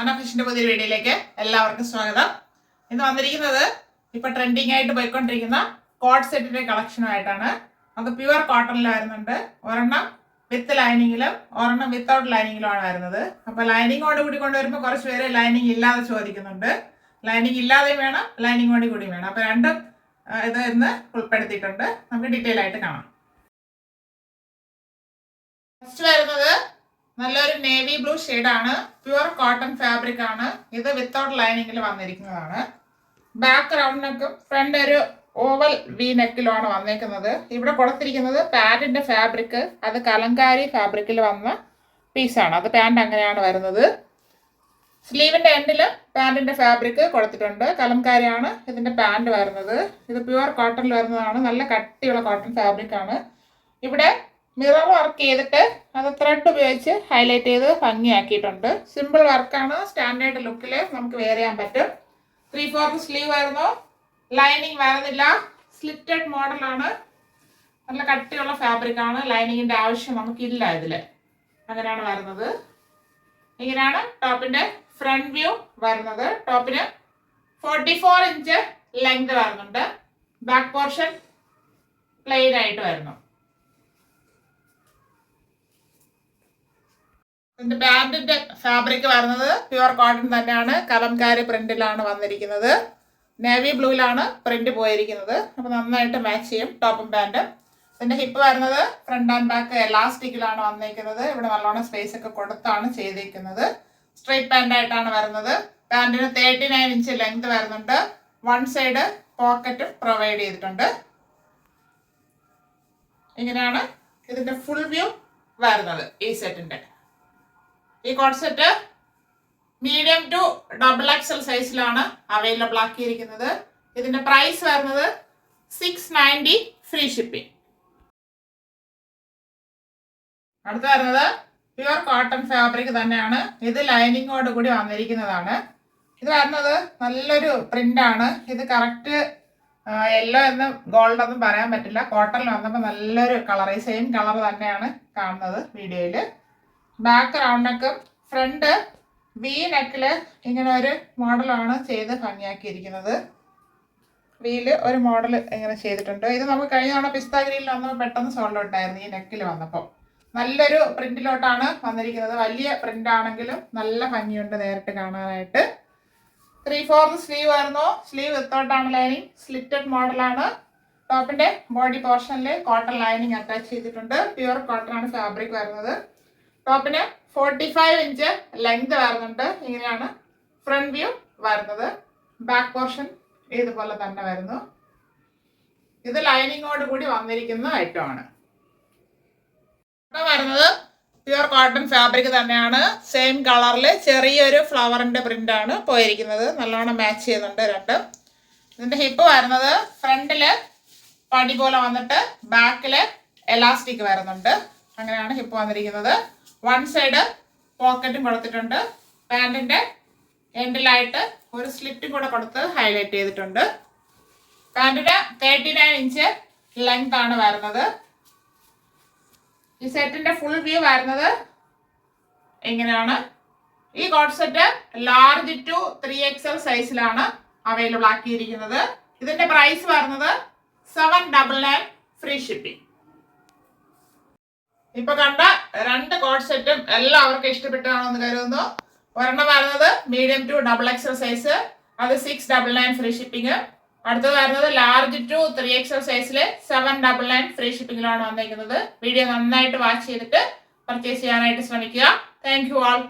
അനഫിഷിന്റെ പുതിയ വീഡിയോയിലേക്ക് എല്ലാവർക്കും സ്വാഗതം. ഇന്ന് വന്നിരിക്കുന്നത് ഇപ്പൊ ട്രെൻഡിങ് ആയിട്ട് പോയിക്കൊണ്ടിരിക്കുന്ന കോട്ട് സെറ്റിന്റെ കളക്ഷനുമായിട്ടാണ്. അത് പ്യുവർ കോട്ടണിൽ വരുന്നുണ്ട്. ഒരെണ്ണം വിത്ത് ലൈനിങ്ങിലും ഒരെണ്ണം വിത്തൗട്ട് ലൈനിങ്ങിലുമാണ് വരുന്നത്. അപ്പൊ ലൈനിങ്ങോട് കൂടി കൊണ്ടുവരുമ്പോൾ കുറച്ച് പേര് ലൈനിങ് ഇല്ലാതെ ചോദിക്കുന്നുണ്ട്. ലൈനിങ് ഇല്ലാതെയും വേണം, ലൈനിങ്ങോട് കൂടി വേണം. അപ്പൊ രണ്ടും ഇത് ഇന്ന് ഉൾപ്പെടുത്തിയിട്ടുണ്ട്. നമുക്ക് ഡീറ്റെയിൽ ആയിട്ട് കാണാം. ഫസ്റ്റ് വരുന്നത് നല്ലൊരു നേവി ബ്ലൂ ഷെയ്ഡാണ്. പ്യുവർ കോട്ടൺ ഫാബ്രിക് ആണ്. ഇത് വിത്തൗട്ട് ലൈനിങ്ങിൽ വന്നിരിക്കുന്നതാണ്. ബാക്ക് റൗണ്ട് നെക്കും ഫ്രണ്ട് ഒരു ഓവൽ വി നെക്കിലുമാണ് വന്നേക്കുന്നത്. ഇവിടെ കൊടുത്തിരിക്കുന്നത് പാൻറ്റിന്റെ ഫാബ്രിക് അത് കലങ്കാരി ഫാബ്രിക്കിൽ വന്ന പീസാണ്. അത് പാൻറ് അങ്ങനെയാണ് വരുന്നത്. സ്ലീവിന്റെ എൻഡിൽ പാൻറ്റിന്റെ ഫാബ്രിക് കൊടുത്തിട്ടുണ്ട്. കലംകാരിയാണ് ഇതിന്റെ പാൻറ് വരുന്നത്. ഇത് പ്യുവർ കോട്ടണിൽ വരുന്നതാണ്. നല്ല കട്ടിയുള്ള കോട്ടൺ ഫാബ്രിക് ആണ്. ഇവിടെ മിറർ വർക്ക് ചെയ്തിട്ട് അത് ത്രെഡ് ഉപയോഗിച്ച് ഹൈലൈറ്റ് ചെയ്ത് ഭംഗിയാക്കിയിട്ടുണ്ട്. സിമ്പിൾ വർക്കാണ്. സ്റ്റാൻഡേർഡ് ലുക്കിൽ നമുക്ക് വെയർ ചെയ്യാൻ പറ്റും. 3/4 സ്ലീവ് വരുന്നു. ലൈനിങ് വരുന്നില്ല. സ്ലിറ്റഡ് മോഡലാണ്. നല്ല കട്ടിയുള്ള ഫാബ്രിക് ആണ്. ലൈനിങ്ങിന്റെ ആവശ്യം നമുക്കില്ല ഇതിൽ. അങ്ങനെയാണ് വരുന്നത്. ഇങ്ങനെയാണ് ടോപ്പിന്റെ ഫ്രണ്ട് വ്യൂ വരുന്നത്. ടോപ്പിന് 44 ഇഞ്ച് ലെങ്ത് വരുന്നുണ്ട്. ബാക്ക് പോർഷൻ പ്ലെയിൻ ആയിട്ട് വരുന്നു. ഇതിന്റെ പാൻറ്റിന്റെ ഫാബ്രിക് വരുന്നത് പ്യുവർ കോട്ടൺ തന്നെയാണ്. കലംകാരി പ്രിന്റിലാണ് വന്നിരിക്കുന്നത്. നേവി ബ്ലൂയിലാണ് പ്രിന്റ് പോയിരിക്കുന്നത്. അപ്പൊ നന്നായിട്ട് മാച്ച് ചെയ്യും ടോപ്പും പാൻറ്റും. ഇതിന്റെ ഹിപ്പ് വരുന്നത് ഫ്രണ്ട് ആൻഡ് ബാക്ക് എലാസ്റ്റിക്കിലാണ് വന്നിരിക്കുന്നത്. ഇവിടെ നല്ലോണം സ്പേസ് ഒക്കെ കൊടുത്താണ് ചെയ്തിരിക്കുന്നത്. സ്ട്രെയിറ്റ് പാൻറ് ആയിട്ടാണ് വരുന്നത്. പാൻറ്റിന് 39 ഇഞ്ച് ലെങ്ത് വരുന്നുണ്ട്. വൺ സൈഡ് പോക്കറ്റും പ്രൊവൈഡ് ചെയ്തിട്ടുണ്ട്. ഇങ്ങനെയാണ് ഇതിന്റെ ഫുൾ വ്യൂ വരുന്നത്. ഈ സെറ്റിന്റെ ഈ coat set medium to XXL സൈസിലാണ് അവൈലബിൾ ആക്കിയിരിക്കുന്നത്. ഇതിന്റെ പ്രൈസ് വരുന്നത് 690 ഫ്രീ ഷിപ്പിംഗ്. അടുത്ത വരുന്നത് പ്യുവർ കോട്ടൺ ഫാബ്രിക് തന്നെയാണ്. ഇത് ലൈനിങ്ങോട് കൂടി വന്നിരിക്കുന്നതാണ്. ഇത് വരുന്നത് നല്ലൊരു പ്രിന്റ് ആണ്. ഇത് കറക്റ്റ് യെല്ലോ എന്ന് ഗോൾഡ് ഒന്നും പറയാൻ പറ്റില്ല. കോട്ടണിൽ വന്നപ്പോൾ നല്ലൊരു കളർ, സെയിം കളർ തന്നെയാണ് കാണുന്നത് വീഡിയോയിൽ. ബാക്ക് റൗണ്ട് നെക്കും ഫ്രണ്ട് വി നെക്കില് ഇങ്ങനെ ഒരു മോഡലാണ് ചെയ്ത് ഭംഗിയാക്കിയിരിക്കുന്നത്. വീല് ഒരു മോഡൽ ഇങ്ങനെ ചെയ്തിട്ടുണ്ട്. ഇത് നമുക്ക് കഴിഞ്ഞ തവണ പിസ്ത ഗ്രീനിൽ വന്നപ്പോൾ പെട്ടെന്ന് സോൾഡ് ഔട്ടായിരുന്നു. ഈ നെക്കിൽ വന്നപ്പോൾ നല്ലൊരു പ്രിന്റിലോട്ടാണ് വന്നിരിക്കുന്നത്. വലിയ പ്രിന്റ് ആണെങ്കിലും നല്ല ഭംഗിയുണ്ട് നേരിട്ട് കാണാനായിട്ട്. 3/4 സ്ലീവ് വരുന്നു. Sleeve വിത്തൗട്ടാണ് lining. സ്ലിറ്റഡ് മോഡലാണ്. ടോപ്പിന്റെ ബോഡി പോർഷനിൽ കോട്ടൺ ലൈനിങ് അറ്റാച്ച് ചെയ്തിട്ടുണ്ട്. പ്യുവർ കോട്ടൺ ആണ് ഫാബ്രിക് വരുന്നത്. ടോപ്പിന് 45 ഇഞ്ച് ലെങ്ത് വരുന്നുണ്ട്. ഇങ്ങനെയാണ് ഫ്രണ്ട് വ്യൂ വരുന്നത്. ബാക്ക് പോർഷൻ ഇതുപോലെ തന്നെ വരുന്നു. ഇത് ലൈനിങ്ങോട് കൂടി വന്നിരിക്കുന്ന ഐറ്റം ആണ്. വരുന്നത് പ്യുവർ കോട്ടൺ ഫാബ്രിക് തന്നെയാണ്. സെയിം കളറിൽ ചെറിയൊരു ഫ്ലവറിന്റെ പ്രിന്റ് ആണ് പോയിരിക്കുന്നത്. നല്ലോണം മാച്ച് ചെയ്യുന്നുണ്ട് രണ്ടും. ഇതിന്റെ ഹിപ്പ് വരുന്നത് ഫ്രണ്ടില് പടി പോലെ വന്നിട്ട് ബാക്കില് എലാസ്റ്റിക് വരുന്നുണ്ട്. അങ്ങനെയാണ് ഹിപ്പ് വന്നിരിക്കുന്നത്. വൺ സൈഡ് പോക്കറ്റും കൊടുത്തിട്ടുണ്ട്. പാൻറ്റിന്റെ എൻഡിലായിട്ട് ഒരു സ്ലിറ്റും കൂടെ കൊടുത്ത് ഹൈലൈറ്റ് ചെയ്തിട്ടുണ്ട്. പാൻറ്റിന് 39 ഇഞ്ച് ലെങ്ത് ആണ് വരുന്നത്. ഈ സെറ്റിന്റെ ഫുൾ വ്യൂ വരുന്നത് ഇങ്ങനെയാണ്. ഈ coat set large to 3XL സൈസിലാണ് അവൈലബിൾ ആക്കിയിരിക്കുന്നത്. ഇതിന്റെ പ്രൈസ് വരുന്നത് 799 ഫ്രീ ഷിപ്പിംഗ്. ഇപ്പൊ കണ്ട രണ്ട് കോട്ട് സെറ്റും എല്ലാവർക്കും ഇഷ്ടപ്പെട്ടാണെന്ന് കരുതുന്നു. ഒരെണ്ണം വരുന്നത് മീഡിയം ടു XXL സൈസ്, അത് 699 ഫ്രീ ഷിപ്പിംഗ്. അടുത്തത് വരുന്നത് ലാർജ് ടു 3XL സൈസില് 799 ഫ്രീ ഷിപ്പിംഗിലാണ് വന്നിരിക്കുന്നത്. വീഡിയോ നന്നായിട്ട് വാച്ച് ചെയ്തിട്ട് പർച്ചേസ് ചെയ്യാനായിട്ട് ശ്രമിക്കുക. Thank you all.